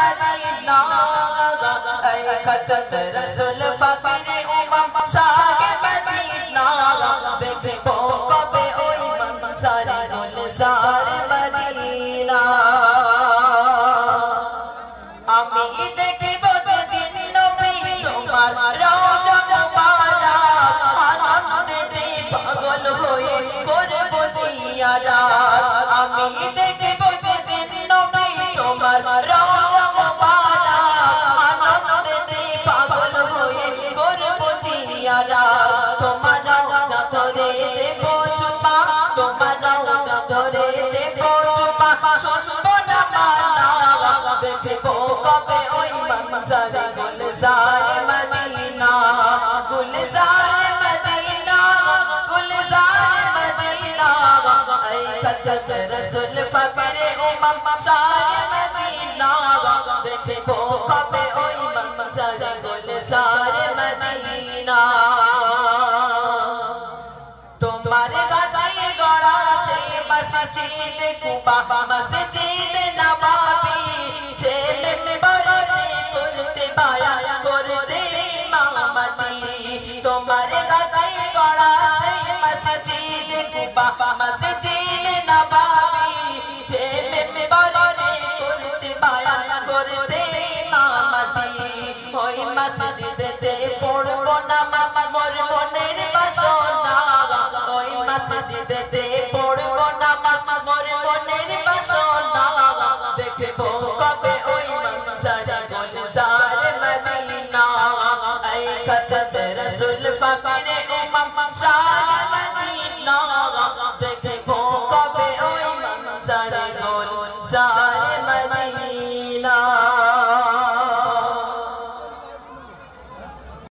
Medina ऐ खत रसूल फकीरे उम्म Shah Medina देखबो कबे ओई मंजर गुलजार मदीना आमी देखबो যেদিন নবী তোমার রওজা মুবারক আনন্দে পাগল হয়ে করব জিয়ারত আমি দেখবো যেদিন নবী তোমার রওজা মুবারক আনন্দে পাগল হয়ে করব জিয়ারত তোমার রওজা ধরে দেব চুমা তোমার রওজা ধরে দেব চুমা শুনবো না মানা দেখবো কবে ওই मंजर गुलजार मदीना गुलजार मदीना गुलजार मदीना ऐ खत रसूल फकीरे उम्म शाह मदीना देखबो कबे ओई मंजर गुलजार मदीना तुम्हारे गादी गड़ा से मस्जिद कुबा मस्जिद नबवी जेल में बरते तुलते बाया करते इमामती तुम्हारे गादी गड़ा से मस्जिद कुबा मस्जिद नबवी जेल में बरते तुलते बाया करते इमामती ओई मस्जिद